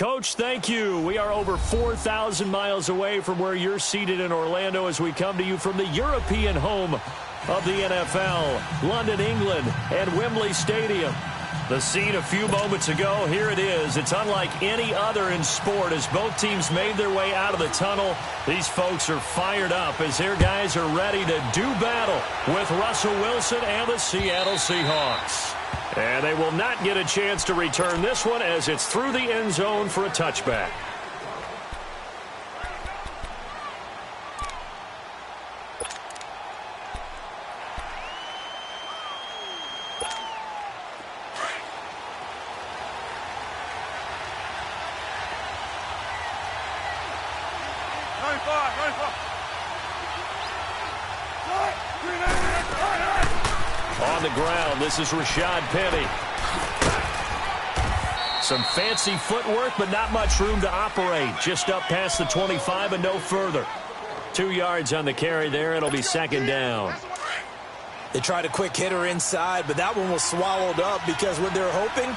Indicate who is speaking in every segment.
Speaker 1: Coach, thank you. We are over 4,000 miles away from where you're seated in Orlando as we come to you from the European home of the NFL, London, England, and Wembley Stadium. The scene a few moments ago, here it is. It's unlike any other in sport as both teams made their way out of the tunnel. These folks are fired up as their guys are ready to do battle with Russell Wilson and the Seattle Seahawks. And they will not get a chance to return this one as it's through the end zone for a touchback. On the ground, this is Rashad Penny. Some fancy footwork, but not much room to operate. Just up past the 25 and no further. 2 yards on the carry there. It'll be second down.
Speaker 2: They tried a quick hitter inside, but that one was swallowed up because what they're hoping,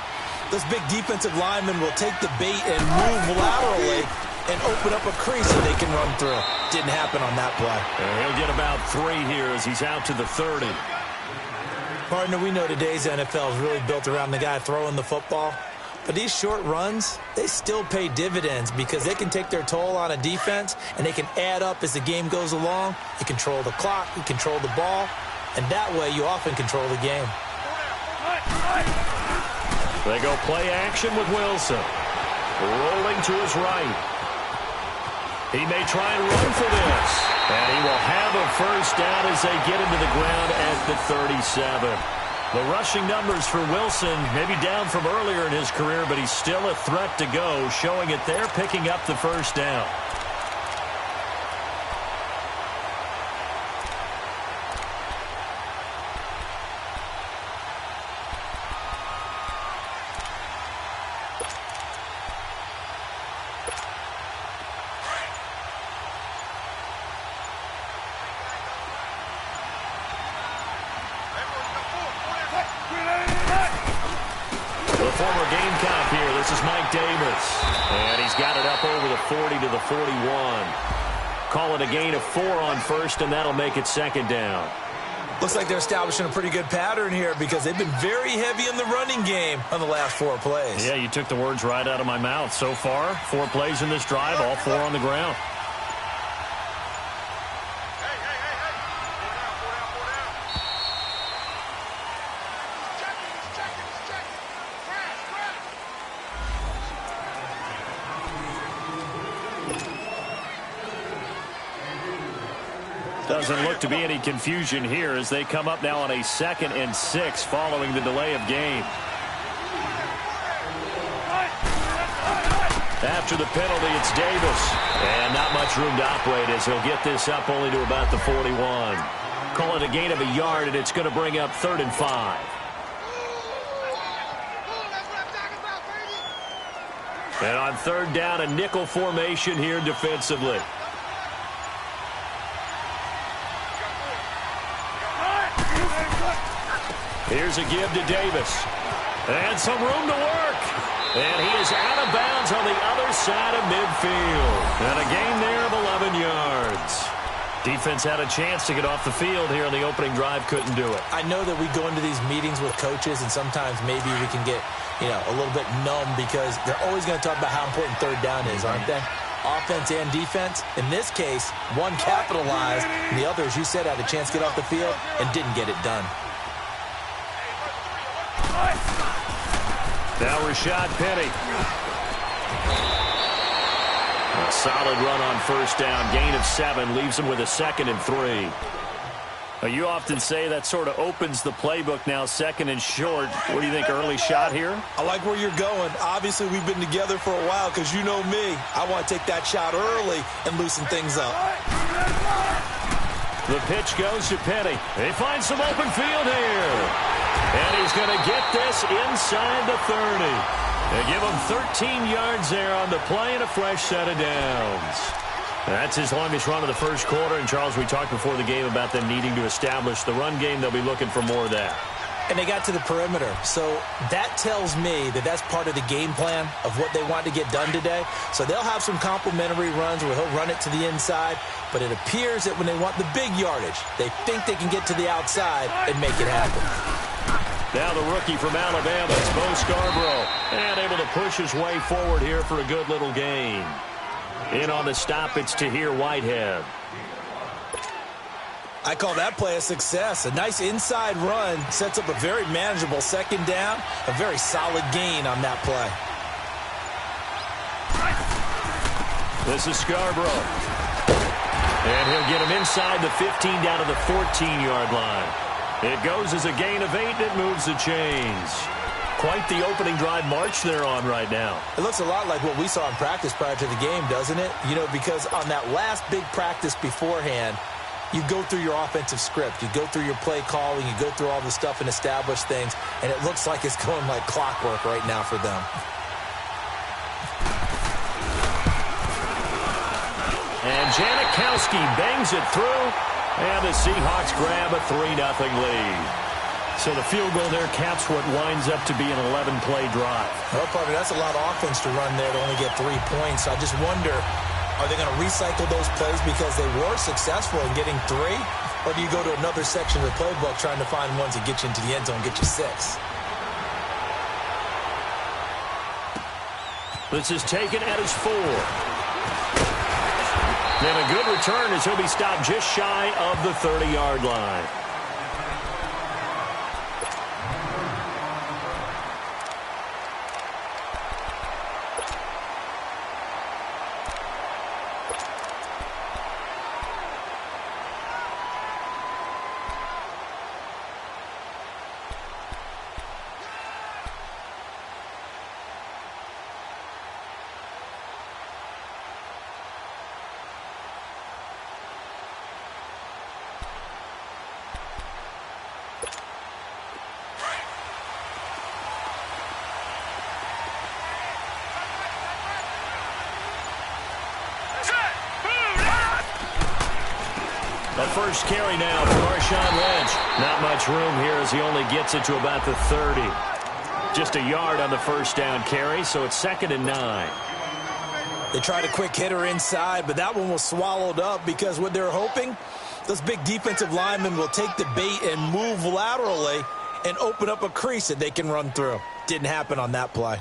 Speaker 2: this big defensive lineman will take the bait and move laterally and open up a crease so they can run through. Didn't happen on that play.
Speaker 1: And he'll get about 3 here as he's out to the 30.
Speaker 2: Partner, we know today's NFL is really built around the guy throwing the football. But these short runs, they still pay dividends because they can take their toll on a defense and they can add up as the game goes along. You control the clock, you control the ball, and that way you often control the game.
Speaker 1: They go play action with Wilson. Rolling to his right. He may try and run for this. And he will have a first down as they get into the ground at the 37. The rushing numbers for Wilson maybe down from earlier in his career, but he's still a threat to go, showing it there, picking up the first down. Former Gamecock here. This is Mike Davis. And he's got it up over the 40 to the 41. Call it a gain of 4 on first, and that'll make it second down.
Speaker 2: Looks like they're establishing a pretty good pattern here because they've been very heavy in the running game on the last 4 plays.
Speaker 1: Yeah, you took the words right out of my mouth. So far, 4 plays in this drive, all 4 on the ground. Doesn't look to be any confusion here as they come up now on a 2nd and 6 following the delay of game. After the penalty, it's Davis. And not much room to operate as he'll get this up only to about the 41. Call it a gain of a yard, and it's going to bring up 3rd and 5. And on 3rd down, a nickel formation here defensively. Here's a give to Davis. And some room to work. And he is out of bounds on the other side of midfield. And a gain there of 11 yards. Defense had a chance to get off the field here on the opening drive. Couldn't do it.
Speaker 2: I know that we go into these meetings with coaches, and sometimes maybe we can get, a little bit numb because they're always going to talk about how important 3rd down is, aren't they? Offense and defense. In this case, one capitalized, and the other, as you said, had a chance to get off the field and didn't get it done.
Speaker 1: Now Rashad Penny. A solid run on 1st down. Gain of 7. Leaves him with a 2nd and 3. Now, you often say that sort of opens the playbook now, 2nd and short. What do you think, early shot here?
Speaker 2: I like where you're going. Obviously, we've been together for a while because you know me. I want to take that shot early and loosen things up.
Speaker 1: The pitch goes to Penny. He finds some open field here. And he's going to get this inside the 30. They give him 13 yards there on the play and a fresh set of downs. That's his longest run of the first quarter. And, Charles, we talked before the game about them needing to establish the run game. They'll be looking for more of that.
Speaker 2: And they got to the perimeter. So that tells me that that's part of the game plan of what they want to get done today. So they'll have some complimentary runs where he'll run it to the inside. But it appears that when they want the big yardage, they think they can get to the outside and make it happen.
Speaker 1: Now the rookie from Alabama, it's Bo Scarborough. And able to push his way forward here for a good little gain. In on the stop, it's Tahir Whitehead.
Speaker 2: I call that play a success. A nice inside run sets up a very manageable second down. A very solid gain on that play.
Speaker 1: This is Scarborough. And he'll get him inside the 15 down to the 14-yard line. It goes as a gain of 8, and it moves the chains. Quite the opening drive march they're on right now.
Speaker 2: It looks a lot like what we saw in practice prior to the game, doesn't it? You know, because on that last big practice beforehand, you go through your offensive script. You go through your play calling. You go through all the stuff and establish things. And it looks like it's going like clockwork right now for them.
Speaker 1: And Janikowski bangs it through. And the Seahawks grab a 3-0 lead. So the field goal there caps what winds up to be an 11-play drive.
Speaker 2: Well, partner, that's a lot of offense to run there to only get 3 points. I just wonder, are they going to recycle those plays because they were successful in getting 3? Or do you go to another section of the playbook trying to find ones that get you into the end zone and get you 6?
Speaker 1: This is taken at his 4. And a good return as he'll be stopped just shy of the 30-yard line. The first carry now for Marshawn Lynch. Not much room here as he only gets it to about the 30. Just a yard on the first down carry, so it's 2nd and 9.
Speaker 2: They tried a quick hitter inside, but that one was swallowed up because what they're hoping, those big defensive linemen will take the bait and move laterally and open up a crease that they can run through. Didn't happen on that play.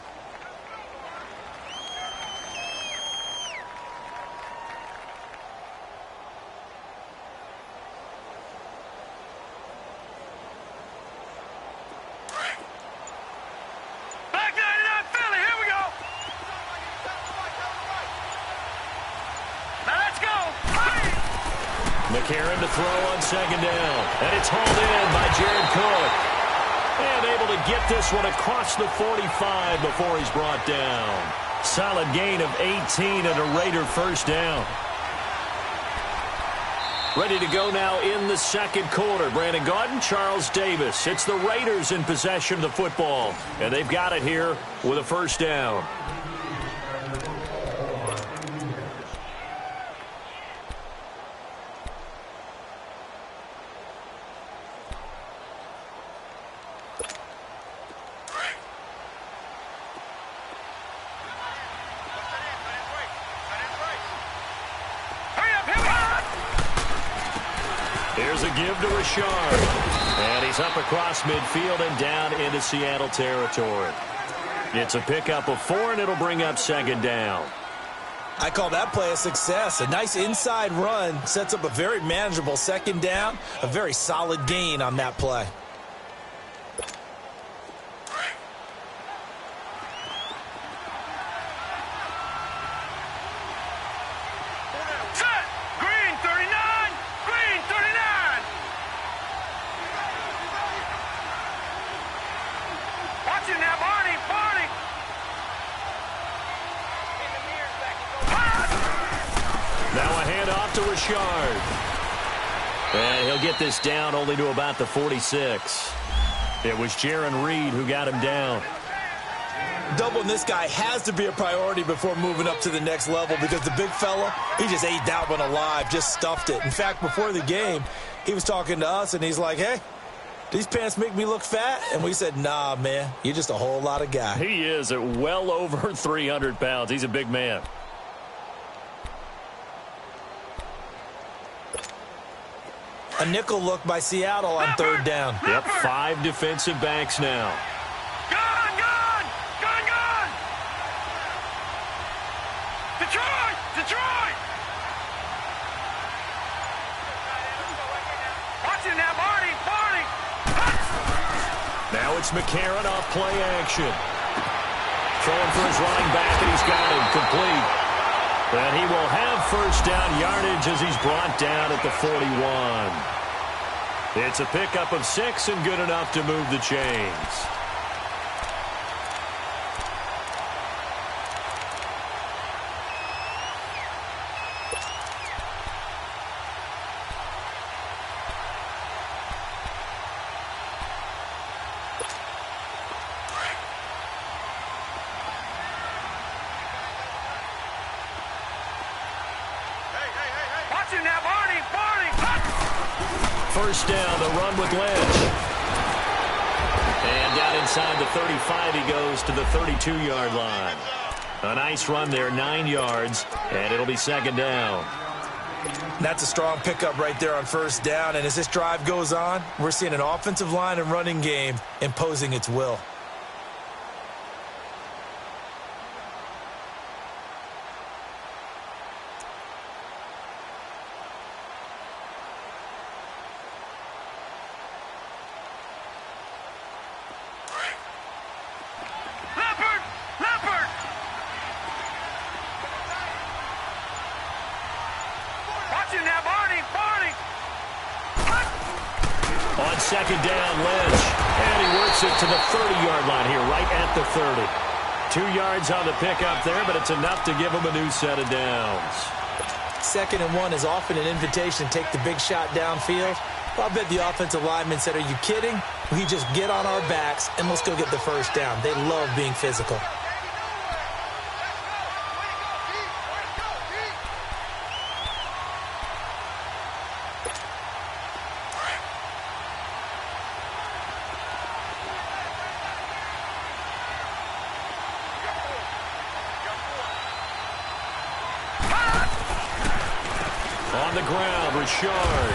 Speaker 1: McCarron to throw on 2nd down. And it's hauled in by Jared Cook. And able to get this one across the 45 before he's brought down. Solid gain of 18 and a Raider first down. Ready to go now in the second quarter. Brandon Gaudin, Charles Davis. It's the Raiders in possession of the football. And they've got it here with a first down. Here's a give to Richard. And he's up across midfield and down into Seattle territory. It's a pickup of 4, and it'll bring up 2nd down.
Speaker 2: I call that play a success. A nice inside run sets up a very manageable 2nd down. A very solid gain on that play.
Speaker 1: To Richard. And he'll get this down only to about the 46. It was Jaron Reed who got him down.
Speaker 2: Doubling this guy has to be a priority before moving up to the next level because the big fella, he just ate that one alive, just stuffed it. In fact, before the game, he was talking to us, and he's like, hey, these pants make me look fat? And we said, nah, man, you're just a whole lot of guy.
Speaker 1: He is at well over 300 pounds. He's a big man.
Speaker 2: A nickel look by Seattle on third down.
Speaker 1: Yep, 5 defensive backs now.
Speaker 3: Gone! Detroit! Watch it now, Barney!
Speaker 1: Now it's McCarron off play action. Throwing for his running back, and he's got him complete. And he will have first down yardage as he's brought down at the 41. It's a pickup of 6 and good enough to move the chains. First down, the run with Lynch. And down inside the 35, he goes to the 32-yard line. A nice run there, 9 yards, and it'll be second down.
Speaker 2: That's a strong pickup right there on first down, and as this drive goes on, we're seeing an offensive line and running game imposing its will.
Speaker 1: On second down, Lynch. And he works it to the 30-yard line here, right at the 30. 2 yards on the pickup there, but it's enough to give him a new set of downs.
Speaker 2: 2nd and 1 is often an invitation to take the big shot downfield. Well, I bet the offensive lineman said, are you kidding? We just get on our backs and let's go get the first down. They love being physical.
Speaker 1: On the ground, Richard.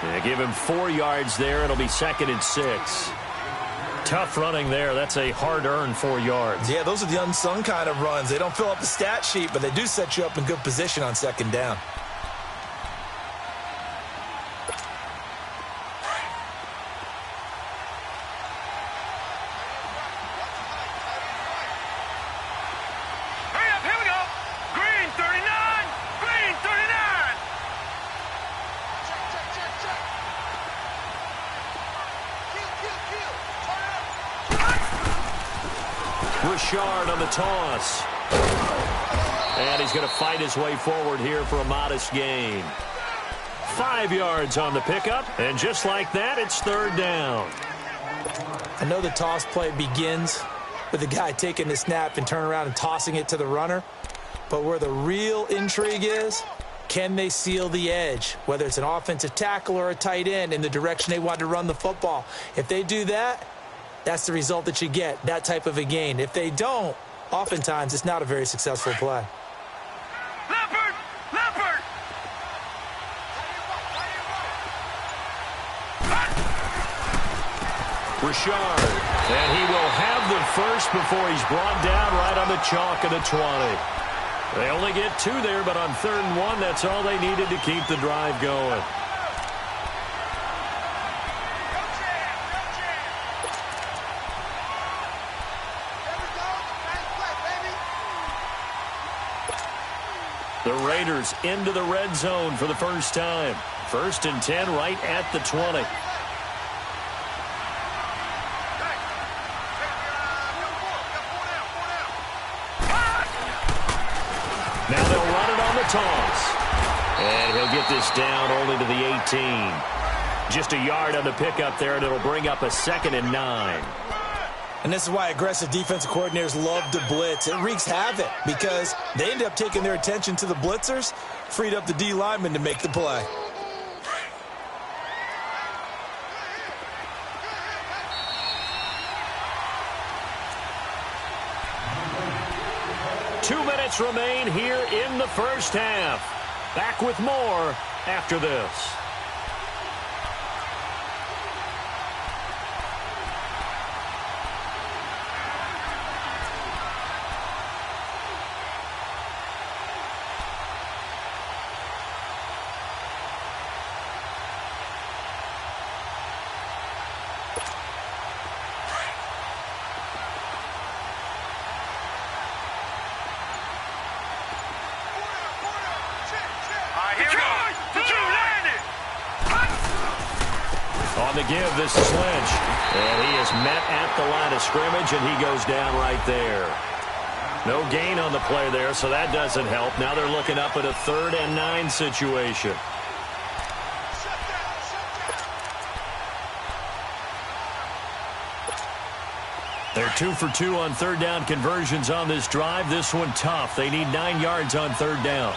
Speaker 1: They give him 4 yards there. It'll be 2nd and 6. Tough running there. That's a hard-earned 4 yards.
Speaker 2: Yeah, those are the unsung kind of runs. They don't fill up the stat sheet, but they do set you up in good position on second down.
Speaker 1: Richard on the toss. And he's going to fight his way forward here for a modest gain. 5 yards on the pickup, and just like that, it's third down.
Speaker 2: I know the toss play begins with the guy taking the snap and turning around and tossing it to the runner. But where the real intrigue is, can they seal the edge, whether it's an offensive tackle or a tight end, in the direction they want to run the football? If they do that, that's the result that you get, that type of a gain. If they don't, oftentimes it's not a very successful play.
Speaker 3: Leopard!
Speaker 1: Richard, and he will have the first before he's brought down right on the chalk of the 20. They only get 2 there, but on 3rd and 1, that's all they needed to keep the drive going. The Raiders into the red zone for the first time. 1st and 10 right at the 20. Now they'll run it on the toss. And he'll get this down only to the 18. Just a yard on the pickup there, and it'll bring up a 2nd and 9.
Speaker 2: And this is why aggressive defensive coordinators love to blitz. It wreaks havoc because they end up taking their attention to the blitzers, freed up the D lineman to make the play.
Speaker 1: minutes remain here in the first half. Back with more after this. On the give, this is Lynch. And he is met at the line of scrimmage, and he goes down right there. No gain on the play there, so that doesn't help. Now they're looking up at a 3rd and 9 situation. They're 2 for 2 on 3rd down conversions on this drive. This one tough. They need 9 yards on 3rd down.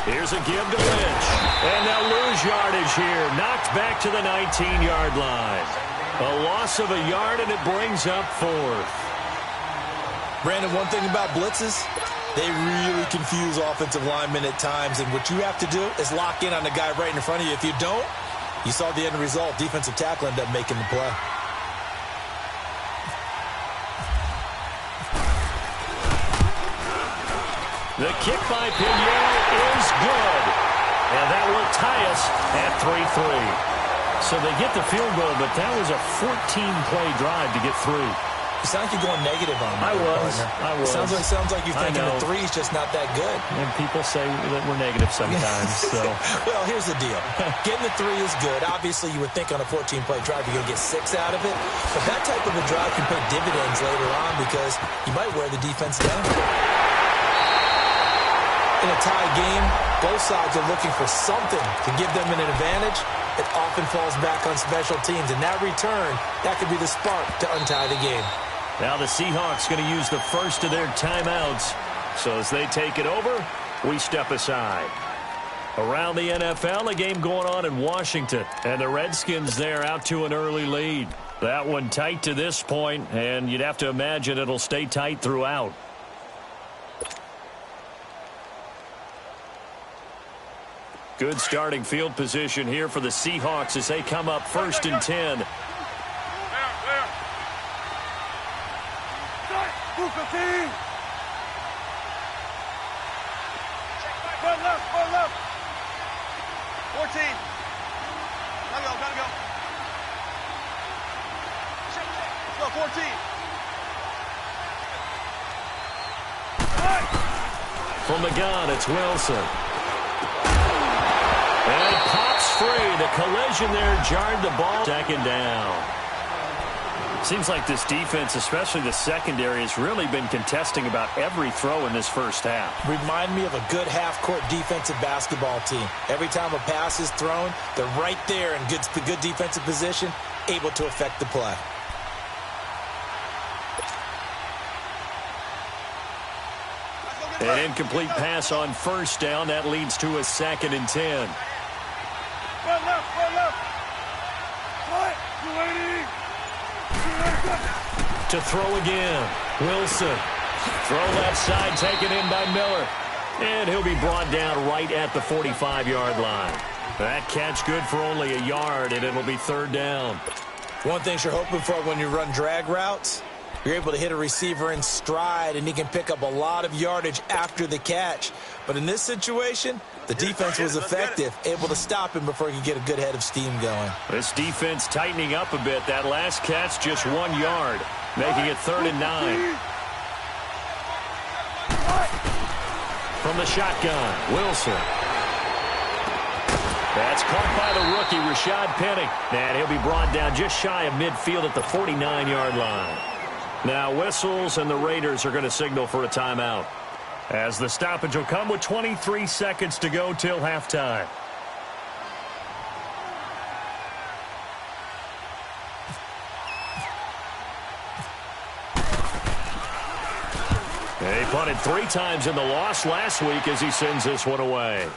Speaker 1: Here's a give to Lynch. And they'll lose yardage here. Knocked back to the 19-yard line. A loss of a yard, and it brings up 4th.
Speaker 2: Brandon, one thing about blitzes, they really confuse offensive linemen at times. And what you have to do is lock in on the guy right in front of you. If you don't, you saw the end result. Defensive tackle ended up making the play.
Speaker 1: The kick by Piniel is good. And that will tie us at 3-3. So they get the field goal, but that was a 14-play drive to get through.
Speaker 2: You sound like you're going negative on me.
Speaker 1: I was.
Speaker 2: Sounds like you're thinking the 3's just not that good.
Speaker 1: And people say that we're negative sometimes. So,
Speaker 2: well, here's the deal. Getting the 3 is good. Obviously, you would think on a 14-play drive you're going to get 6 out of it. But that type of a drive can pay dividends later on because you might wear the defense down. In a tie game, both sides are looking for something to give them an advantage. It often falls back on special teams. And that return, that could be the spark to untie the game.
Speaker 1: Now the Seahawks going to use the first of their timeouts. So as they take it over, we step aside. Around the NFL, a game going on in Washington. And the Redskins there out to an early lead. That one tight to this point, and you'd have to imagine it'll stay tight throughout. Good starting field position here for the Seahawks as they come up 1st and 10.
Speaker 3: One left. 14. Gotta go. Let's go, 14.
Speaker 1: From the gun, it's Wilson. And it pops free. The collision there jarred the ball. 2nd down. Seems like this defense, especially the secondary, has really been contesting about every throw in this first half.
Speaker 2: Remind me of a good half-court defensive basketball team. Every time a pass is thrown, they're right there in good defensive position, able to affect the play.
Speaker 1: An incomplete pass on 1st down. That leads to a 2nd and 10.
Speaker 3: Run left.
Speaker 1: To throw again. Wilson. Throw left side, taken in by Miller. And he'll be brought down right at the 45-yard line. That catch good for only a yard, and it'll be 3rd down.
Speaker 2: One thing you're hoping for when you run drag routes, you're able to hit a receiver in stride, and he can pick up a lot of yardage after the catch. But in this situation, the defense was effective, able to stop him before he could get a good head of steam going.
Speaker 1: This defense tightening up a bit. That last catch, just 1 yard, making it 3rd and 9. From the shotgun, Wilson. That's caught by the rookie, Rashad Penny. And he'll be brought down just shy of midfield at the 49-yard line. Now whistles, and the Raiders are going to signal for a timeout, as the stoppage will come with 23 seconds to go till halftime. He punted 3 times in the loss last week as he sends this one away.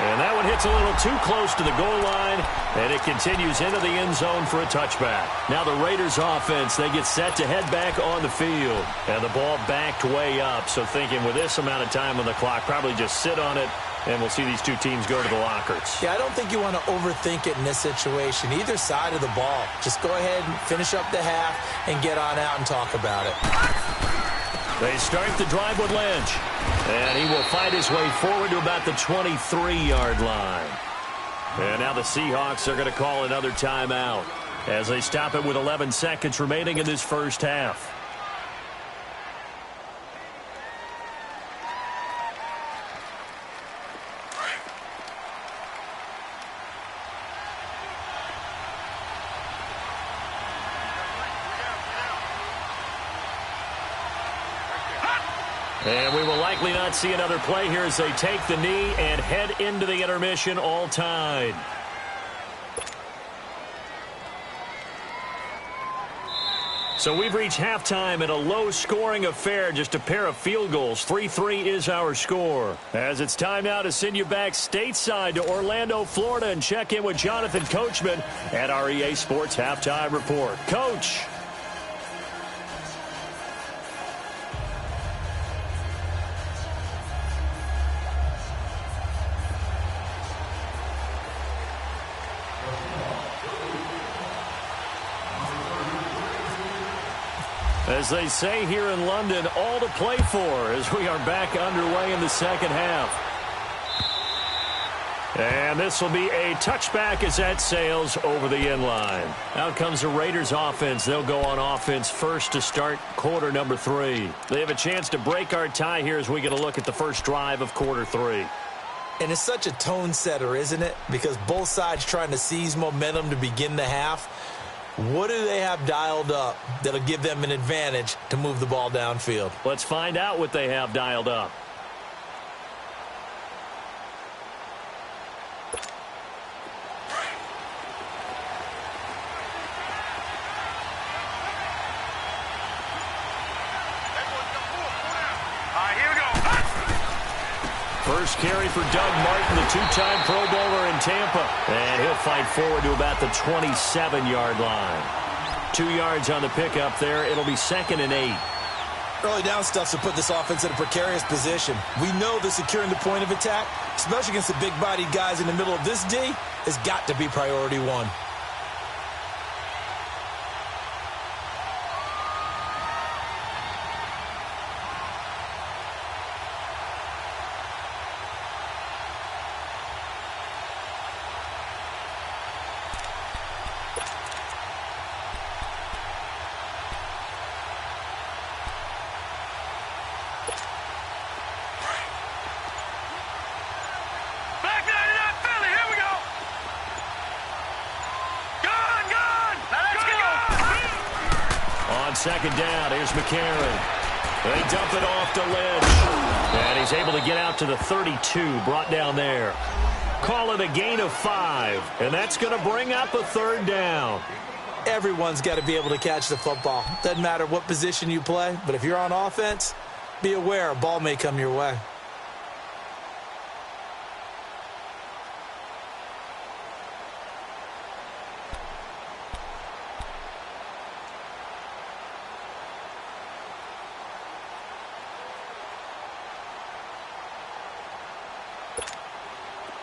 Speaker 1: And that one hits a little too close to the goal line, and it continues into the end zone for a touchback. Now the Raiders offense, they get set to head back on the field. And the ball backed way up, so thinking with this amount of time on the clock, probably just sit on it, and we'll see these two teams go to the lockers.
Speaker 2: Yeah, I don't think you want to overthink it in this situation. Either side of the ball. Just go ahead and finish up the half and get on out and talk about it.
Speaker 1: They start the drive with Lynch. And he will fight his way forward to about the 23-yard line. And now the Seahawks are going to call another timeout as they stop it with 11 seconds remaining in this first half. And we will likely not see another play here as they take the knee and head into the intermission all tied. So we've reached halftime in a low-scoring affair, just a pair of field goals. 3-3 is our score. As it's time now to send you back stateside to Orlando, Florida, and check in with Jonathan Coachman at our EA Sports Halftime Report. Coach. As they say here in London, all to play for as we are back underway in the second half. And this will be a touchback as that sails over the end line. Out comes the Raiders offense. They'll go on offense first to start quarter number 3. They have a chance to break our tie here as we get a look at the first drive of quarter 3.
Speaker 2: And it's such a tone setter, isn't it? Because both sides trying to seize momentum to begin the half. What do they have dialed up that'll give them an advantage to move the ball downfield?
Speaker 1: Let's find out what they have dialed up. First carry for Doug Martin, the two-time Pro Bowler in Tampa. And he'll fight forward to about the 27-yard line. 2 yards on the pickup there. It'll be 2nd and 8.
Speaker 2: Early down stuff to put this offense in a precarious position. We know that securing the point of attack, especially against the big-bodied guys in the middle of this D, has got to be priority 1.
Speaker 1: Second down, here's McCarron. They dump it off to Lynch. And he's able to get out to the 32, brought down there. Call it a gain of 5, and that's going to bring up a 3rd down.
Speaker 2: Everyone's got to be able to catch the football. Doesn't matter what position you play, but if you're on offense, be aware a ball may come your way.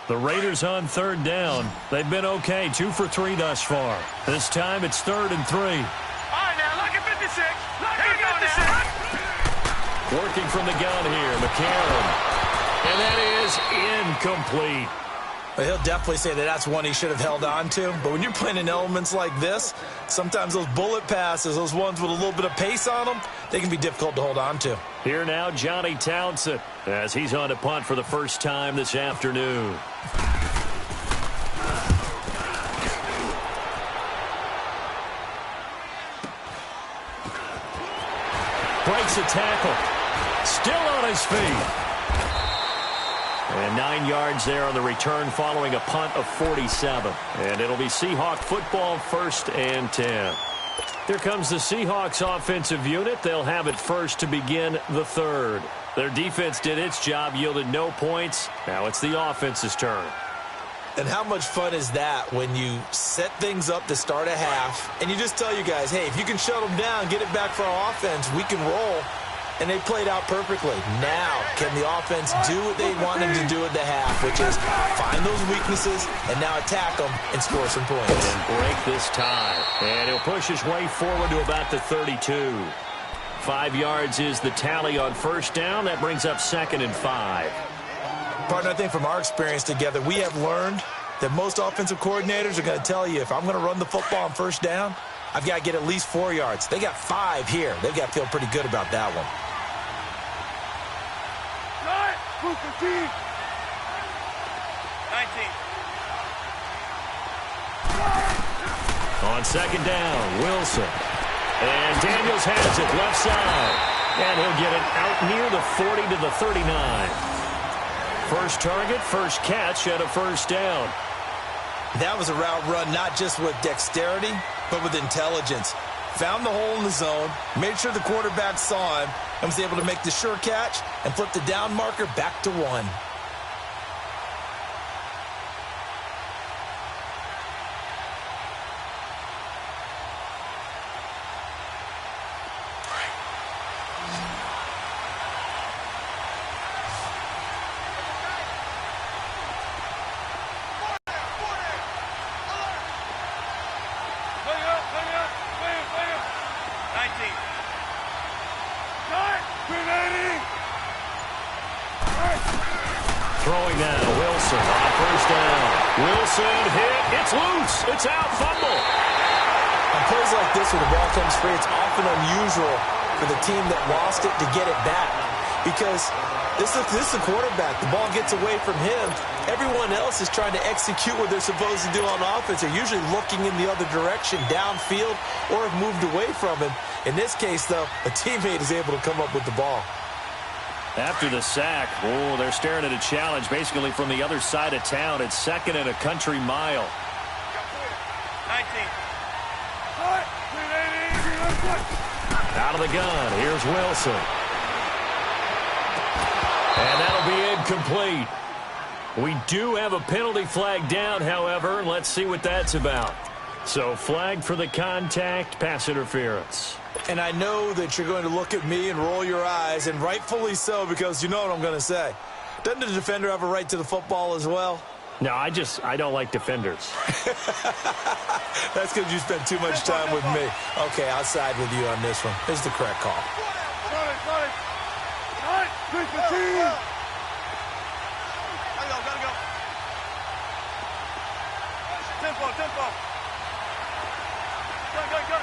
Speaker 1: The Raiders on 3rd down. They've been okay, 2 for 3 thus far. This time it's 3rd and 3.
Speaker 3: All right, now, look at 56. Look at 56.
Speaker 1: Working from the gun here, McCarron. And that is incomplete.
Speaker 2: Well, he'll definitely say that that's one he should have held on to. But when you're playing in elements like this, sometimes those bullet passes, those ones with a little bit of pace on them, they can be difficult to hold on to.
Speaker 1: Here now, Johnny Townsend, as he's on to punt for the first time this afternoon. Breaks a tackle. Still on his feet. And 9 yards there on the return following a punt of 47. And it'll be Seahawk football, 1st and 10. Here comes the Seahawks offensive unit. They'll have it first to begin the 3rd. Their defense did its job, yielded no points. Now it's the offense's turn.
Speaker 2: And how much fun is that when you set things up to start a half and you just tell you guys, hey, if you can shut them down, get it back for our offense, we can roll. And they played out perfectly. Now, can the offense do what they wanted to do at the half, which is find those weaknesses and now attack them and score some points.
Speaker 1: And break this tie. And he'll push his way forward to about the 32. 5 yards is the tally on first down. That brings up 2nd and 5.
Speaker 2: Partner, I think from our experience together, we have learned that most offensive coordinators are going to tell you, if I'm going to run the football on first down, I've got to get at least 4 yards. They got 5 here. They've got to feel pretty good about that one.
Speaker 3: 19.
Speaker 1: On 2nd down, Wilson. And Daniels has it left side. And he'll get it out near the 40 to the 39. First target, first catch at a first down.
Speaker 2: That was a route run not just with dexterity, but with intelligence. Found the hole in the zone, made sure the quarterback saw him, and was able to make the sure catch and flip the down marker back to 1.
Speaker 1: Throwing now, Wilson on first down. Wilson hit. It's loose. It's out. Fumble.
Speaker 2: On plays like this where the ball comes free, it's often unusual for the team that lost it to get it back. Because this is the quarterback. The ball gets away from him. Everyone else is trying to execute what they're supposed to do on offense. They're usually looking in the other direction, downfield, or have moved away from him. In this case, though, a teammate is able to come up with the ball.
Speaker 1: After the sack, they're staring at a challenge basically from the other side of town. It's 2nd and a country mile.
Speaker 3: 19.
Speaker 1: Out of the gun, here's Wilson. And that'll be incomplete. We do have a penalty flag down, however. Let's see what that's about. So flag for the contact, pass interference.
Speaker 2: And I know that you're going to look at me and roll your eyes, and rightfully so, because you know what I'm going to say. Doesn't the defender have a right to the football as well?
Speaker 1: No, I don't like defenders.
Speaker 2: That's because you spent too much time with me. Okay, I'll side with you on this one. This is the correct call.
Speaker 3: Tempo. Go.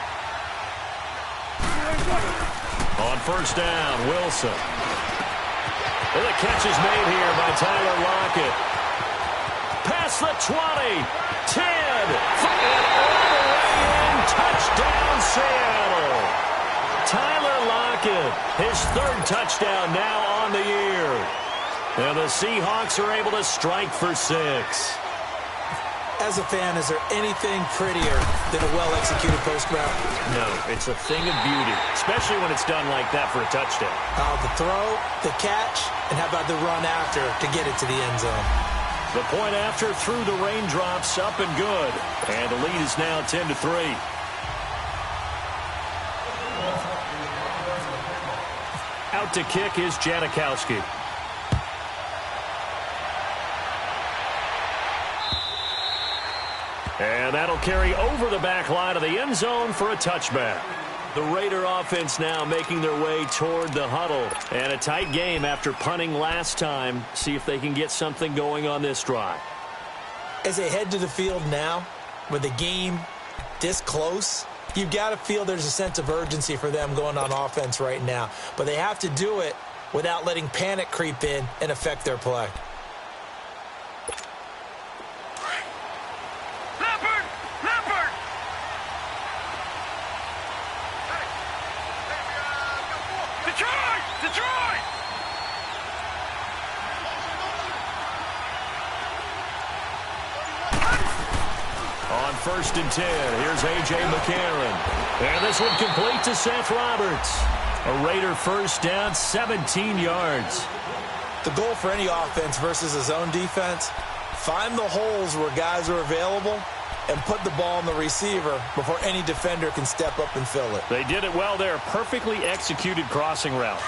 Speaker 1: On first down, Wilson. And the catch is made here by Tyler Lockett. Past the 20, 10, and all the way in. Touchdown, Seattle. Tyler Lockett, his 3rd touchdown now on the year. And the Seahawks are able to strike for 6.
Speaker 2: As a fan, is there anything prettier than a well-executed post route?
Speaker 1: No, it's a thing of beauty, especially when it's done like that for a touchdown.
Speaker 2: The throw, the catch, and how about the run after to get it to the end zone?
Speaker 1: The point after through the raindrops, up and good. And the lead is now 10-3. Out to kick is Janikowski. And that'll carry over the back line of the end zone for a touchback. The Raider offense now making their way toward the huddle. And a tight game after punting last time. See if they can get something going on this drive.
Speaker 2: As they head to the field now, with the game this close, you've got to feel there's a sense of urgency for them going on offense right now. But they have to do it without letting panic creep in and affect their play.
Speaker 3: Detroit!
Speaker 1: On 1st and 10, here's A.J. McCarron. And this one complete to Seth Roberts. A Raider first down, 17 yards.
Speaker 2: The goal for any offense versus a zone defense, Find the holes where guys are available and put the ball on the receiver before any defender can step up and fill it.
Speaker 1: They did it well there. Perfectly executed crossing route.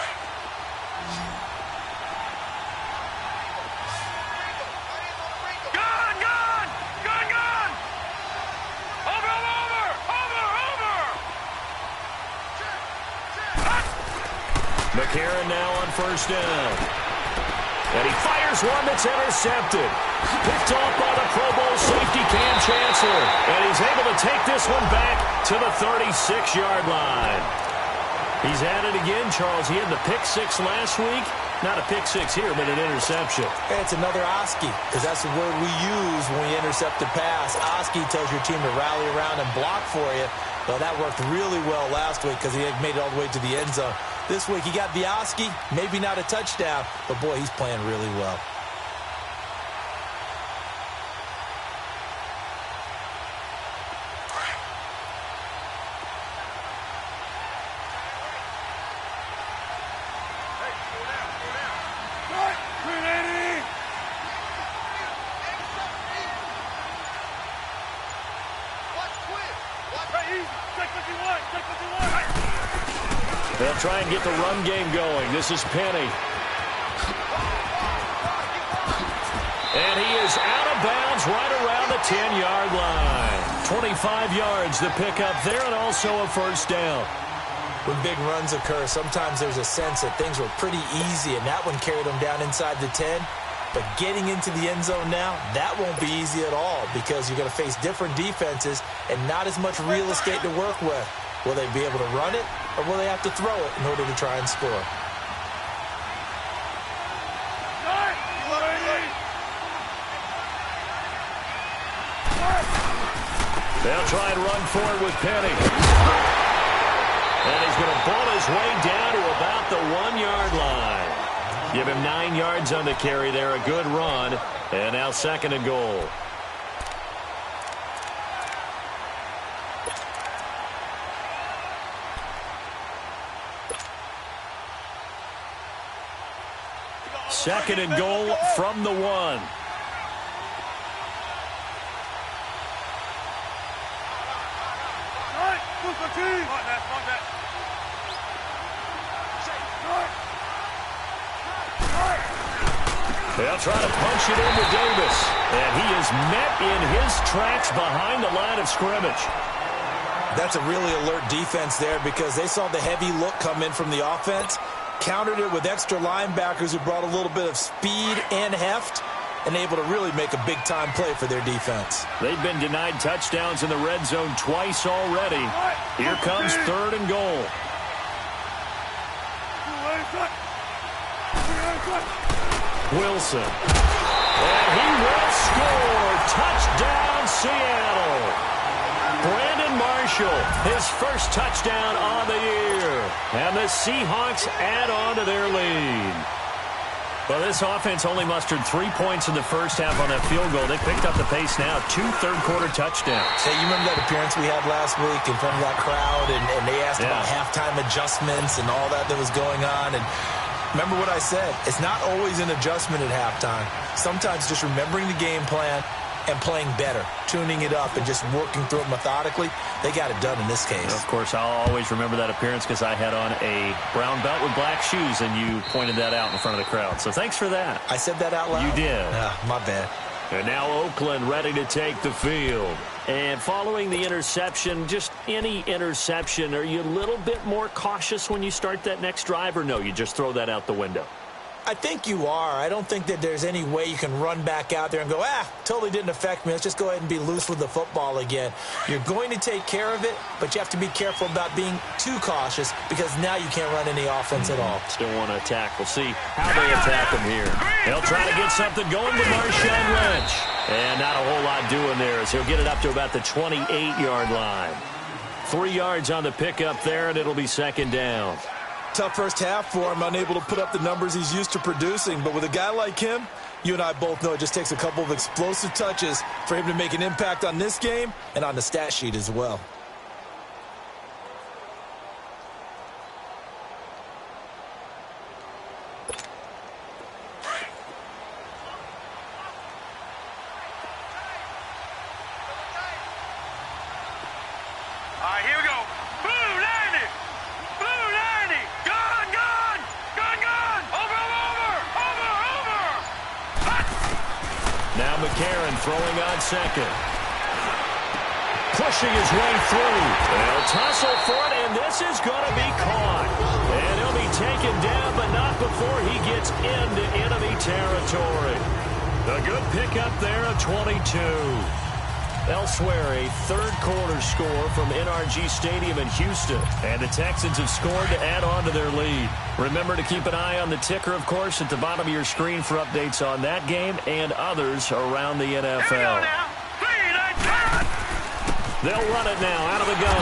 Speaker 1: McCarron now on first down. And he fires one that's intercepted. Picked off by the Pro Bowl safety Cam Chancellor. And he's able to take this one back to the 36-yard line. He's at it again, Charles. He had the pick six last week. Not a pick six here, but an interception.
Speaker 2: Hey, it's another Oski, because that's the word we use when we intercept a pass. Oski tells your team to rally around and block for you. Well, that worked really well last week because he had made it all the way to the end zone. This week he got the Oski, maybe not a touchdown, but boy, he's playing really well.
Speaker 1: They'll try and get the run game going. This is Penny. And he is out of bounds right around the 10-yard line. 25 yards the pickup there, and also a first down.
Speaker 2: When big runs occur, sometimes there's a sense that things were pretty easy, and that one carried them down inside the 10. But getting into the end zone now, that won't be easy at all because you're going to face different defenses and not as much real estate to work with. Will they be able to run it, or will they have to throw it in order to try and score?
Speaker 1: They'll try and run forward with Penny. And he's going to ball his way down to about the 1-yard line. Give him 9 yards on the carry there, a good run. And now 2nd and goal. Second and goal from the 1. They'll try to punch it into Davis. And he is met in his tracks behind the line of scrimmage.
Speaker 2: That's a really alert defense there because they saw the heavy look come in from the offense, countered it with extra linebackers who brought a little bit of speed and heft, and able to really make a big-time play for their defense.
Speaker 1: They've been denied touchdowns in the red zone twice already. Here comes 3rd and goal. Wilson. And he will score. Touchdown, Seattle. Brandon Marshall, his first touchdown on the year. And the Seahawks add on to their lead. Well, this offense only mustered 3 points in the first half on that field goal. They picked up the pace now. 2 third-quarter touchdowns.
Speaker 2: Hey, you remember that appearance we had last week in front of that crowd, and they asked about halftime adjustments and all that was going on, and remember what I said. It's not always an adjustment at halftime. Sometimes just remembering the game plan and playing better, tuning it up and just working through it methodically. They got it done in this case.
Speaker 1: Of course, I'll always remember that appearance because I had on a brown belt with black shoes, and you pointed that out in front of the crowd. So thanks for that.
Speaker 2: I said that out loud?
Speaker 1: You did.
Speaker 2: My bad.
Speaker 1: And now Oakland ready to take the field. And following the interception, just any interception, are you a little bit more cautious when you start that next drive, or no, you just throw that out the window?
Speaker 2: I think you are. I don't think that there's any way you can run back out there and go, totally didn't affect me. Let's just go ahead and be loose with the football again. You're going to take care of it, but you have to be careful about being too cautious because now you can't run any offense at all.
Speaker 1: Still want to attack. We'll see how they attack him here. They'll try to get something going with Marshawn Lynch. And not a whole lot doing there as he'll get it up to about the 28-yard line. 3 yards on the pickup there, and it'll be 2nd down.
Speaker 2: Tough first half for him, unable to put up the numbers he's used to producing. But with a guy like him, you and I both know it just takes a couple of explosive touches for him to make an impact on this game and on the stat sheet as well.
Speaker 1: Now McCarron throwing on second. Pushing his way through. They'll tussle for it, and this is going to be caught. And he'll be taken down, but not before he gets into enemy territory. A good pickup there of 22. Elsewhere, a third-quarter score from NRG Stadium in Houston. And the Texans have scored to add on to their lead. Remember to keep an eye on the ticker, of course, at the bottom of your screen for updates on that game and others around the NFL. They'll run it now out of the gun.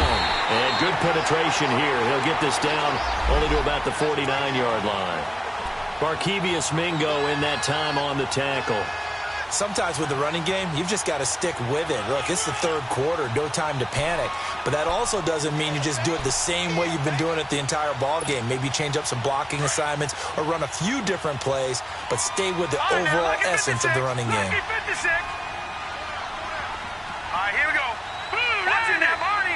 Speaker 1: And good penetration here. He'll get this down only to about the 49-yard line. Barkevious Mingo in that time on the tackle.
Speaker 2: Sometimes with the running game, you've just got to stick with it. Look, it's the third quarter, no time to panic. But that also doesn't mean you just do it the same way you've been doing it the entire ball game. Maybe change up some blocking assignments or run a few different plays, but stay with the overall essence of the running game.
Speaker 3: All right, here we go. Watch it now, Barney.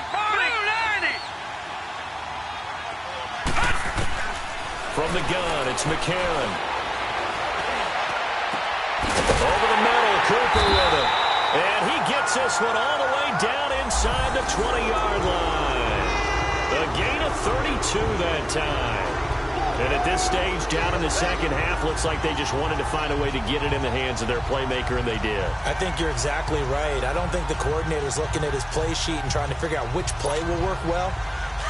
Speaker 1: From the gun, it's McCarron. Over the middle, Cooper with it. And he gets this one all the way down inside the 20-yard line. A gain of 32 that time. And at this stage, down in the second half, looks like they just wanted to find a way to get it in the hands of their playmaker, and they did.
Speaker 2: I think you're exactly right. I don't think the coordinator's looking at his play sheet and trying to figure out which play will work well.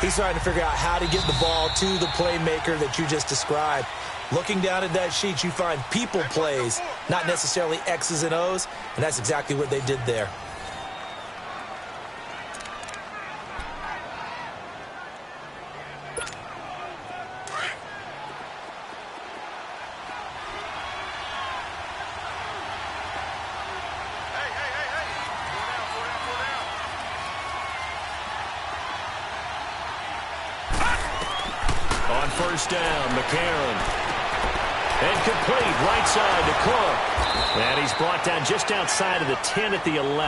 Speaker 2: He's trying to figure out how to get the ball to the playmaker that you just described. Looking down at that sheet, you find people plays, not necessarily X's and O's, and that's exactly what they did there.
Speaker 1: On first down, McCarron. And complete, right side to Cook. And he's brought down just outside of the 10 at the 11.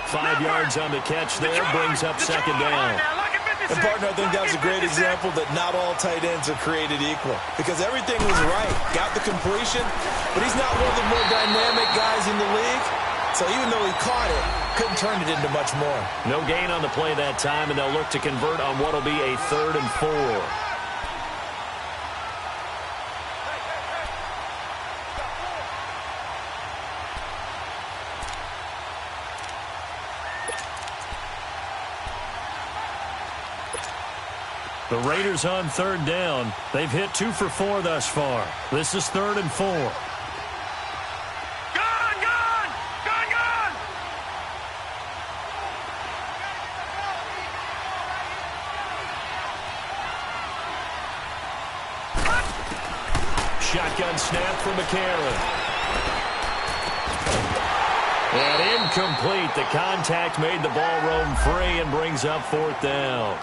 Speaker 1: 5 yards on the catch there, brings up second down.
Speaker 2: And, partner, I think that was a great example that not all tight ends are created equal. Because everything was right. Got the completion, but he's not one of the more dynamic guys in the league. So even though he caught it, couldn't turn it into much more.
Speaker 1: No gain on the play that time, and they'll look to convert on what will be a 3rd and 4. The Raiders on 3rd down. They've hit 2 for 4 thus far. This is 3rd and 4.
Speaker 3: Gun!
Speaker 1: Shotgun snap for McCarron. And incomplete. The contact made the ball roam free and brings up 4th down.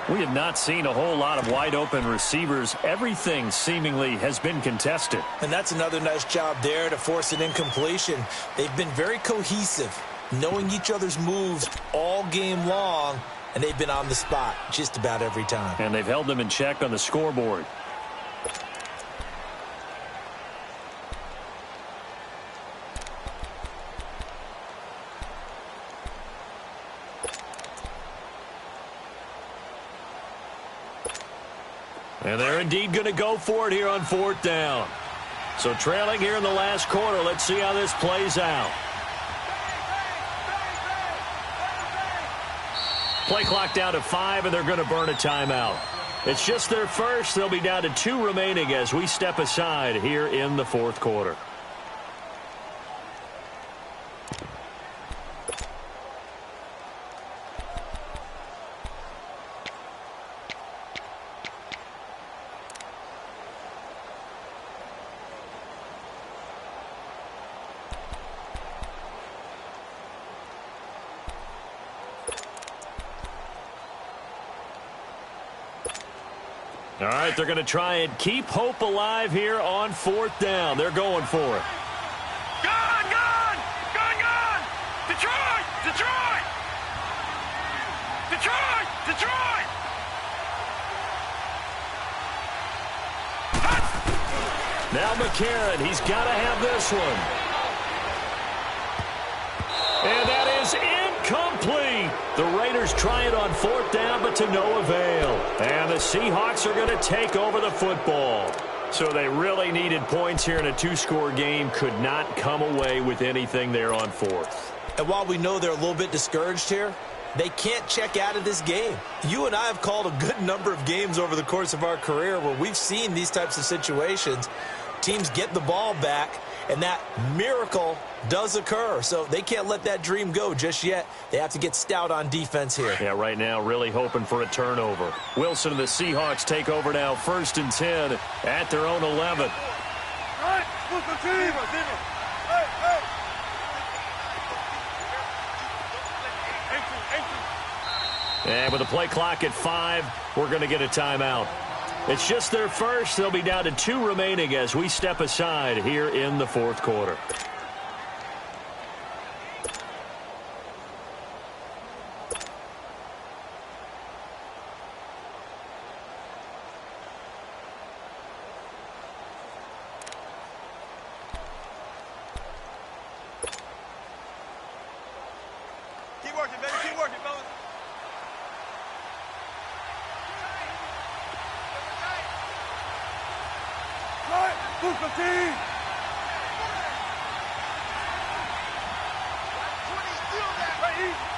Speaker 1: We have not seen a whole lot of wide-open receivers. Everything seemingly has been contested.
Speaker 2: And that's another nice job there to force an incompletion. They've been very cohesive, knowing each other's moves all game long, and they've been on the spot just about every time.
Speaker 1: And they've held them in check on the scoreboard. And they're indeed going to go for it here on 4th down. So trailing here in the last quarter. Let's see how this plays out. Play clock down to 5, and they're going to burn a timeout. It's just their first. They'll be down to 2 remaining as we step aside here in the 4th quarter. All right, they're going to try and keep hope alive here on 4th down. They're going for it.
Speaker 3: Gun! Detroit!
Speaker 1: Now McCarron, he's got to have this one. Chargers try it on 4th down, but to no avail. And the Seahawks are going to take over the football. So they really needed points here in a 2-score game. Could not come away with anything there on 4th.
Speaker 2: And while we know they're a little bit discouraged here, they can't check out of this game. You and I have called a good number of games over the course of our career where we've seen these types of situations. Teams get the ball back, and that miracle does occur. So they can't let that dream go just yet. They have to get stout on defense here.
Speaker 1: Yeah, right now really hoping for a turnover. Wilson and the Seahawks take over now, 1st and 10 at their own 11. And with the play clock at 5, we're going to get a timeout. It's just their first. They'll be down to 2 remaining as we step aside here in the 4th quarter.
Speaker 3: Keep working, baby. Keep working, fellas. Move the team!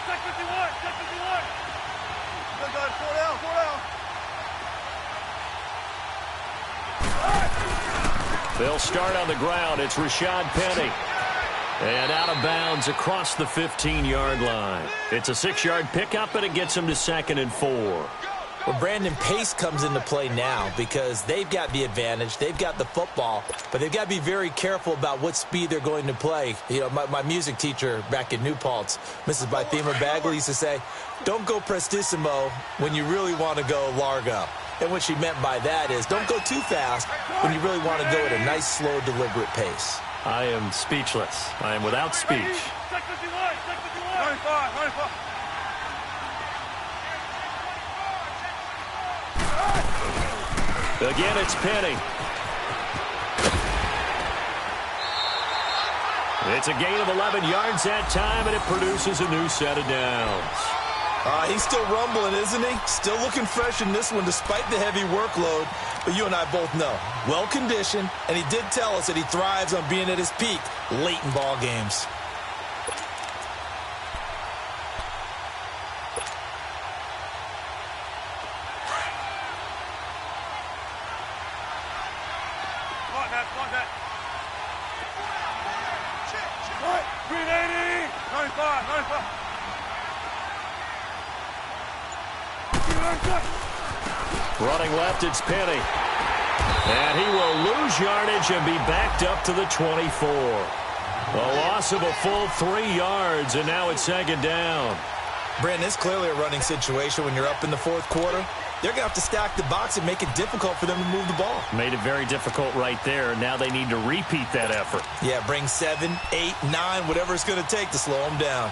Speaker 3: Check 51! Check 51! Good guys, 4 down, 4 down.
Speaker 1: They'll start on the ground. It's Rashad Penny. And out of bounds across the 15-yard line. It's a 6-yard pickup, and it gets him to 2nd and 4.
Speaker 2: Well, Brandon, pace comes into play now because they've got the advantage. They've got the football, but they've got to be very careful about what speed they're going to play. You know, my music teacher back in New Paltz, Mrs. Bythema Bagley, used to say, don't go prestissimo when you really want to go largo. And what she meant by that is don't go too fast when you really want to go at a nice, slow, deliberate pace.
Speaker 1: I am speechless. I am without speech.
Speaker 3: Check 51! Check 51! 95! 95!
Speaker 1: Again, it's Penny. It's a gain of 11 yards that time, and it produces a new set of downs.
Speaker 2: He's still rumbling, isn't he? Still looking fresh in this one despite the heavy workload. But you and I both know, well-conditioned, and he did tell us that he thrives on being at his peak late in ball games.
Speaker 1: Running left, it's Penny. And he will lose yardage and be backed up to the 24. A loss of a full 3 yards, and now it's 2nd down.
Speaker 2: Brandon, it's clearly a running situation when you're up in the 4th quarter. They're going to have to stack the box and make it difficult for them to move the ball.
Speaker 1: Made it very difficult right there. Now they need to repeat that effort.
Speaker 2: Yeah, bring 7, 8, 9, whatever it's going to take to slow them down.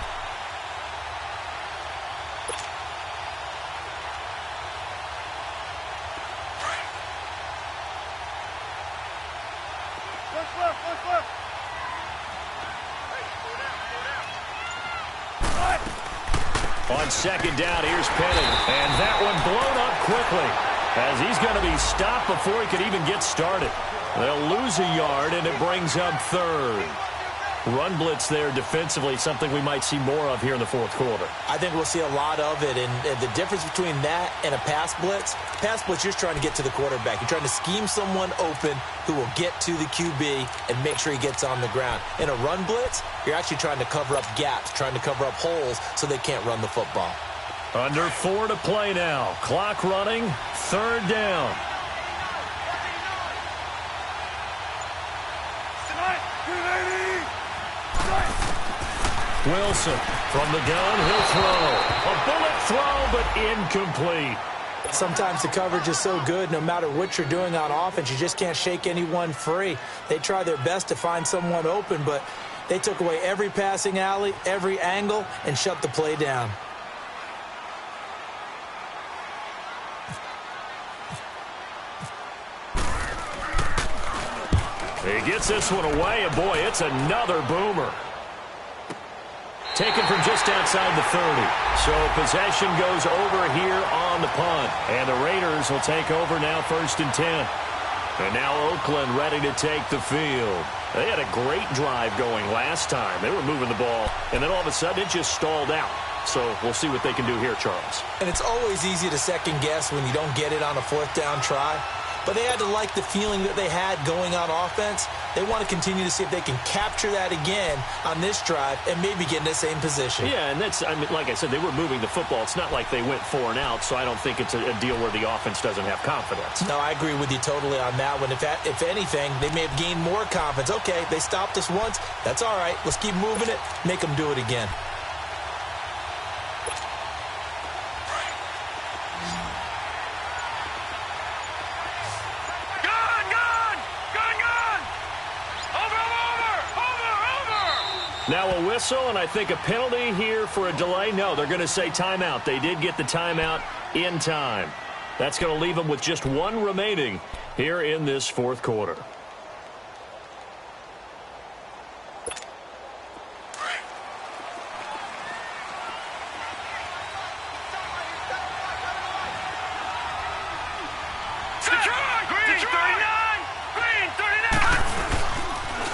Speaker 1: On 2nd down, here's Penny. And that one blown up quickly as he's going to be stopped before he can even get started. They'll lose a yard, and it brings up 3rd. Run blitz there defensively, something we might see more of here in the 4th quarter.
Speaker 2: I think we'll see a lot of it, and the difference between that and a pass blitz, you're trying to get to the quarterback. You're trying to scheme someone open who will get to the QB and make sure he gets on the ground. In a run blitz, you're actually trying to cover up gaps, trying to cover up holes so they can't run the football.
Speaker 1: Under 4 to play now. Clock running, 3rd down. Wilson from the gun, he'll throw. A bullet throw, but incomplete.
Speaker 2: Sometimes the coverage is so good, no matter what you're doing on offense, you just can't shake anyone free. They try their best to find someone open, but they took away every passing alley, every angle, and shut the play down.
Speaker 1: He gets this one away, and boy, it's another boomer. taken from just outside the 30. So possession goes over here on the punt. And the Raiders will take over now 1st and 10. And now Oakland ready to take the field. They had a great drive going last time. They were moving the ball, and then all of a sudden it just stalled out. So we'll see what they can do here, Charles.
Speaker 2: And it's always easy to second guess when you don't get it on a 4th down try. But they had to like the feeling that they had going on offense. They want to continue to see if they can capture that again on this drive and maybe get in the same position.
Speaker 1: Yeah, and that's, I mean, like I said, they were moving the football. It's not like they went 4 and out, so I don't think it's a deal where the offense doesn't have confidence.
Speaker 2: No, I agree with you totally on that one. If anything, they may have gained more confidence. Okay, they stopped us once. That's all right. Let's keep moving it. Make them do it again.
Speaker 1: Now a whistle, and I think a penalty here for a delay. No, they're going to say timeout. They did get the timeout in time. That's going to leave them with just 1 remaining here in this 4th quarter.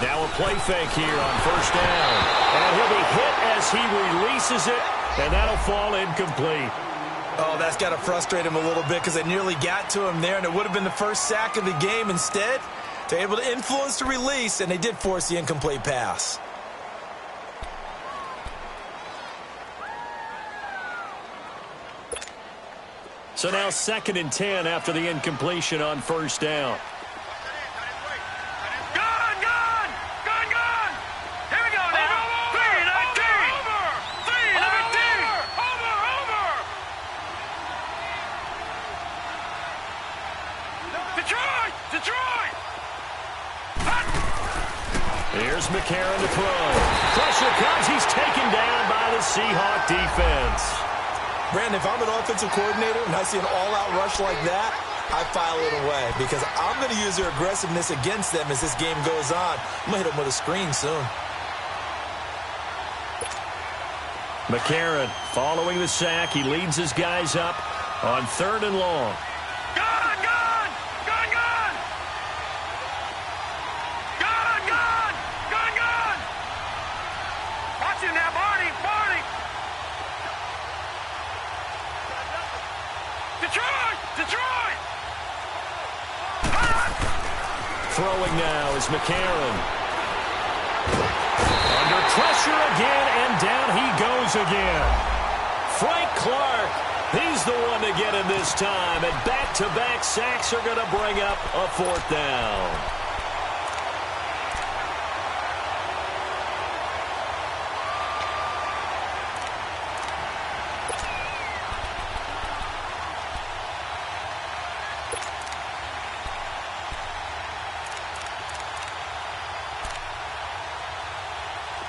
Speaker 1: Now a play fake here on 1st down. And he'll be hit as he releases it, and that'll fall incomplete.
Speaker 2: Oh, that's got to frustrate him a little bit because they nearly got to him there, and it would have been the first sack of the game. Instead, they're able to influence the release, and they did force the incomplete pass.
Speaker 1: So now 2nd and 10 after the incompletion on 1st down. Here's McCarron to throw. Pressure comes. He's taken down by the Seahawk defense.
Speaker 2: Brandon, if I'm an offensive coordinator and I see an all-out rush like that, I file it away because I'm going to use their aggressiveness against them as this game goes on. I'm going to hit them with a screen soon.
Speaker 1: McCarron following the sack. He leads his guys up on 3rd and long. Throwing now is McCarron. Under pressure again, and down he goes again. Frank Clark, he's the one to get him this time, and back-to-back sacks are going to bring up a 4th down.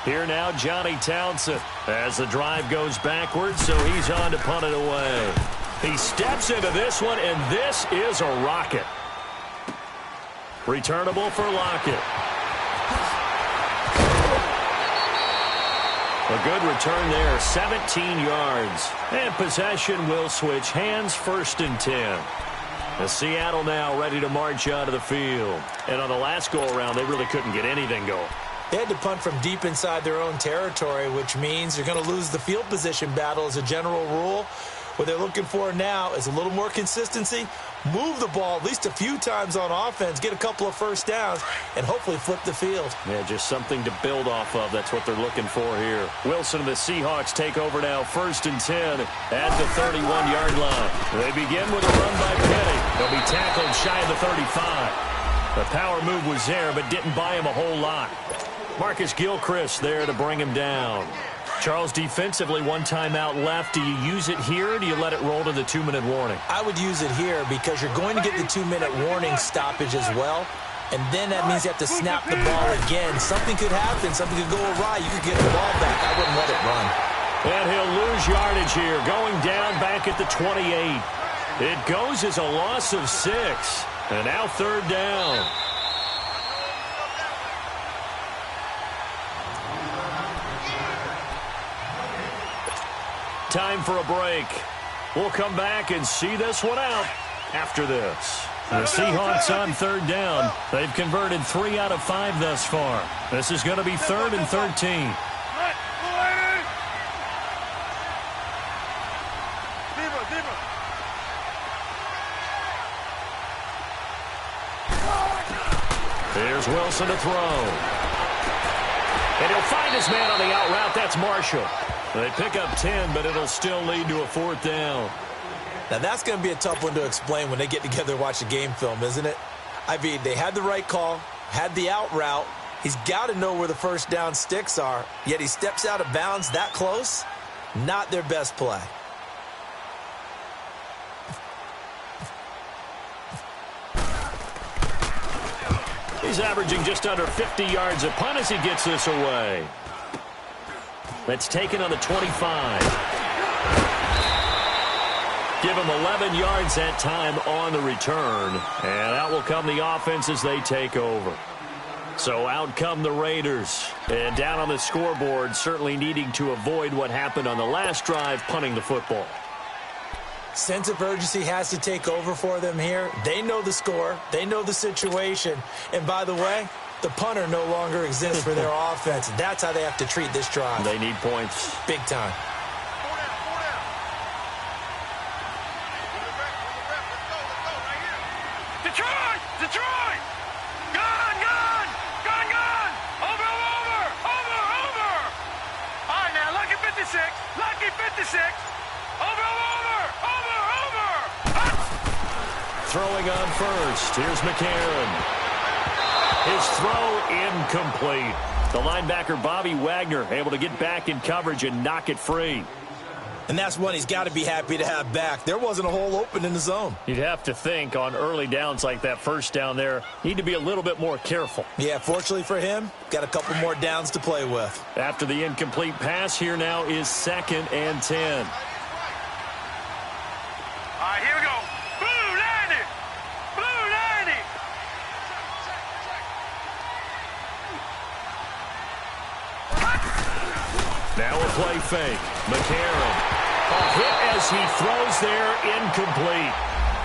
Speaker 1: Here now, Johnny Townsend, as the drive goes backwards, so he's on to punt it away. He steps into this one, and this is a rocket. Returnable for Lockett. A good return there, 17 yards. And possession will switch hands, 1st and 10. The Seattle now ready to march out of the field. And on the last go-around, they really couldn't get anything going.
Speaker 2: They had to punt from deep inside their own territory, which means they're going to lose the field position battle as a general rule. What they're looking for now is a little more consistency, move the ball at least a few times on offense, get a couple of 1st downs, and hopefully flip the field.
Speaker 1: Yeah, just something to build off of. That's what they're looking for here. Wilson and the Seahawks take over now, 1st and 10 at the 31-yard line. They begin with a run by Penny. They'll be tackled shy of the 35. The power move was there, but didn't buy him a whole lot. Marcus Gilchrist there to bring him down. Charles, defensively, 1 timeout left. Do you use it here, or do you let it roll to the 2-minute warning?
Speaker 2: I would use it here because you're going to get the 2-minute warning stoppage as well. And then that means you have to snap the ball again. Something could happen. Something could go awry. You could get the ball back. I wouldn't let it run.
Speaker 1: And he'll lose yardage here, going down back at the 28. It goes as a loss of 6. And now 3rd down. time for a break. We'll come back and see this one out after this. The Seahawks on third down. They've converted 3 out of 5 thus far. This is going to be 3rd and 13. Here's Wilson to throw. And he'll find his man on the out route. That's Marshall. They pick up 10, but it'll still lead to a 4th down.
Speaker 2: Now, that's going to be a tough one to explain when they get together and watch the game film, isn't it? I mean, they had the right call, had the out route. He's got to know where the first down sticks are, yet he steps out of bounds that close. Not their best play.
Speaker 1: He's averaging just under 50 yards a punt as he gets this away. That's taken on the 25. Give him 11 yards that time on the return. And out will come the offense as they take over. So out come the Raiders. And down on the scoreboard, certainly needing to avoid what happened on the last drive, punting the football.
Speaker 2: Sense of urgency has to take over for them here. They know the score. They know the situation. And by the way, the punter no longer exists for their offense. That's how they have to treat this drive.
Speaker 1: They need points.
Speaker 2: Big time.
Speaker 3: Detroit! Detroit! Gone! Gone! Gone! Gone! Over! Over! Over! Over! All right, now, lucky 56. Lucky 56. Over! Over! Over! Over!
Speaker 1: Throwing on first. Here's McCarron. His throw incomplete. The linebacker, Bobby Wagner, able to get back in coverage and knock it free.
Speaker 2: And that's one he's got to be happy to have back. There wasn't a hole open in the zone.
Speaker 1: You'd have to think on early downs like that first down there, need to be a little bit more careful.
Speaker 2: Yeah, fortunately for him, got a couple more downs to play with.
Speaker 1: After the incomplete pass, here now is 2nd and 10.
Speaker 3: All right, here we go. Blue 90! Blue 90!
Speaker 1: Now a play fake. McCarron. A hit as he throws there, incomplete.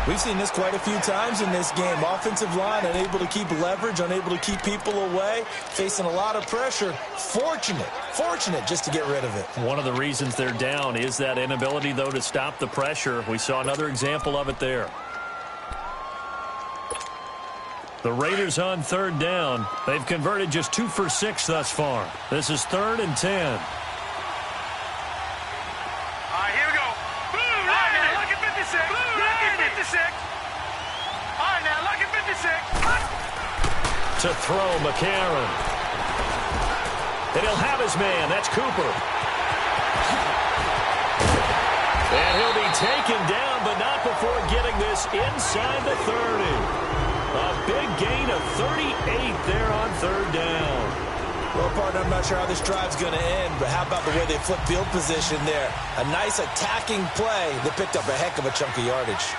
Speaker 2: We've seen this quite a few times in this game. Offensive line unable to keep leverage, unable to keep people away, facing a lot of pressure. Fortunate just to get rid of it.
Speaker 1: One of the reasons they're down is that inability, though, to stop the pressure. We saw another example of it there. The Raiders on third down. They've converted just 2 for 6 thus far. This is 3rd and 10. To throw, McCarron. And he'll have his man. That's Cooper. And he'll be taken down, but not before getting this inside the 30. A big gain of 38 there on third down.
Speaker 2: Well, partner, I'm not sure how this drive's going to end, but how about the way they flip field position there? A nice attacking play that picked up a heck of a chunk of yardage.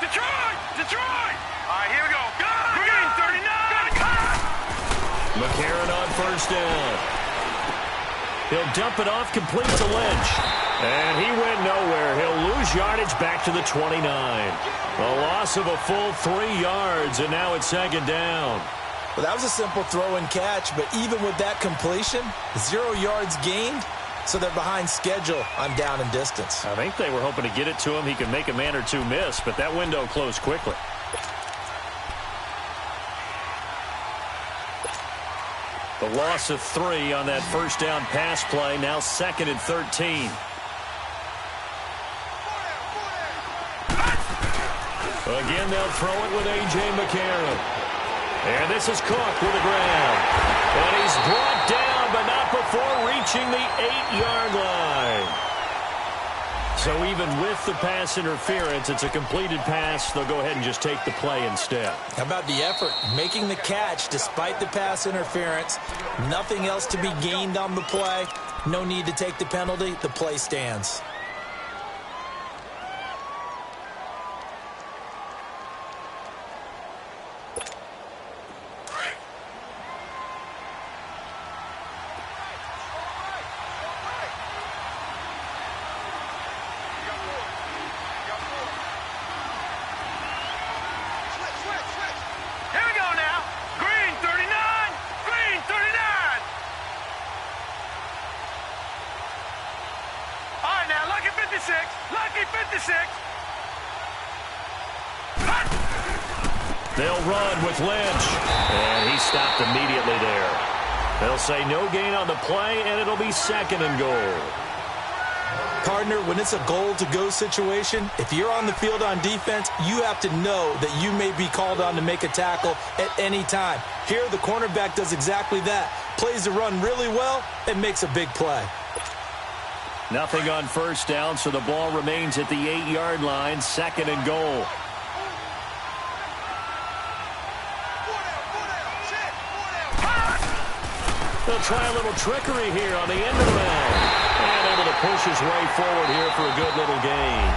Speaker 3: Detroit! Detroit! All right, here we go. Green 39!
Speaker 1: McCarron on first down. He'll dump it off, complete to Lynch. And he went nowhere. He'll lose yardage back to the 29. A loss of a full 3 yards, and now it's 2nd down.
Speaker 2: Well, that was a simple throw and catch, but even with that completion, 0 yards gained, so they're behind schedule on down and distance.
Speaker 1: I think they were hoping to get it to him. He could make a man or two miss, but that window closed quickly. The loss of 3 on that first down pass play, now 2nd and 13. Again, they'll throw it with A.J. McCarron. And this is Cook with a grab. And he's brought down, but not before reaching the 8-yard line. So even with the pass interference, it's a completed pass. They'll go ahead and just take the play instead.
Speaker 2: How about the effort? Making the catch despite the pass interference. Nothing else to be gained on the play. No need to take the penalty. The play stands.
Speaker 1: They'll run with Lynch. And he stopped immediately there. They'll say no gain on the play, and it'll be 2nd and goal.
Speaker 2: Partner, when it's a goal-to-go situation, if you're on the field on defense, you have to know that you may be called on to make a tackle at any time. Here, the cornerback does exactly that. Plays the run really well and makes a big play.
Speaker 1: Nothing on 1st down, so the ball remains at the 8-yard line, 2nd and goal. They'll try a little trickery here on the end of the round. And able to push his way forward here for a good little gain.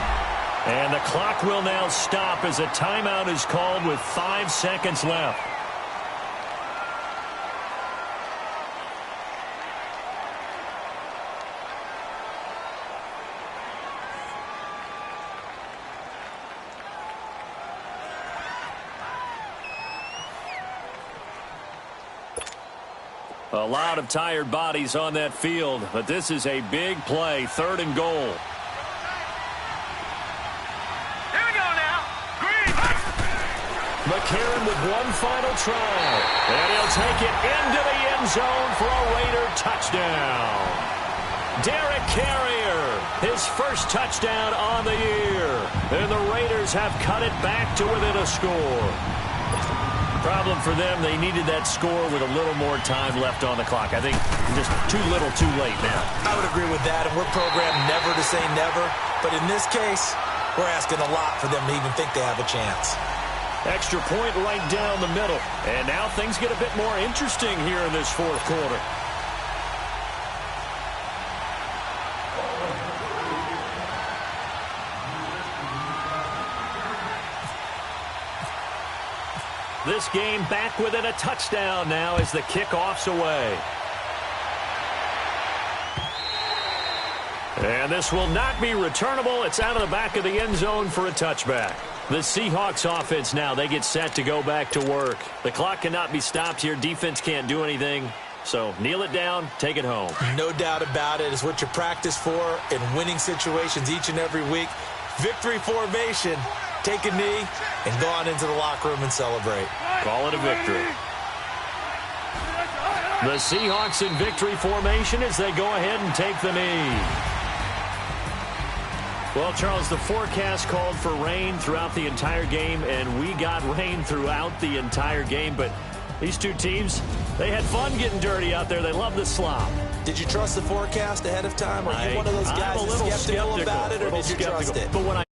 Speaker 1: And the clock will now stop as a timeout is called with 5 seconds left. A lot of tired bodies on that field, but this is a big play, 3rd and goal.
Speaker 3: Here we go now. Green.
Speaker 1: McCarron with one final try. And he'll take it into the end zone for a Raider touchdown. Derek Carrier, his first touchdown on the year. And the Raiders have cut it back to within a score. Problem for them, they needed that score with a little more time left on the clock. I think just too little too late now.
Speaker 2: I would agree with that, and we're programmed never to say never. But in this case, we're asking a lot for them to even think they have a chance.
Speaker 1: Extra point right down the middle. And now things get a bit more interesting here in this 4th quarter. This game back within a touchdown now as the kickoff's away. And this will not be returnable. It's out of the back of the end zone for a touchback. The Seahawks offense now, they get set to go back to work. The clock cannot be stopped here. Defense can't do anything. So kneel it down, take it home.
Speaker 2: No doubt about it. It's what you practice for in winning situations each and every week. Victory formation. Take a knee and go on into the locker room and celebrate.
Speaker 1: Call it a victory. The Seahawks in victory formation as they go ahead and take the knee. Well, Charles, the forecast called for rain throughout the entire game, and we got rain throughout the entire game. But these two teams, they had fun getting dirty out there. They love the slop.
Speaker 2: Did you trust the forecast ahead of time? Are you one of those guys that's skeptical about it, or did you trust it?
Speaker 1: But when I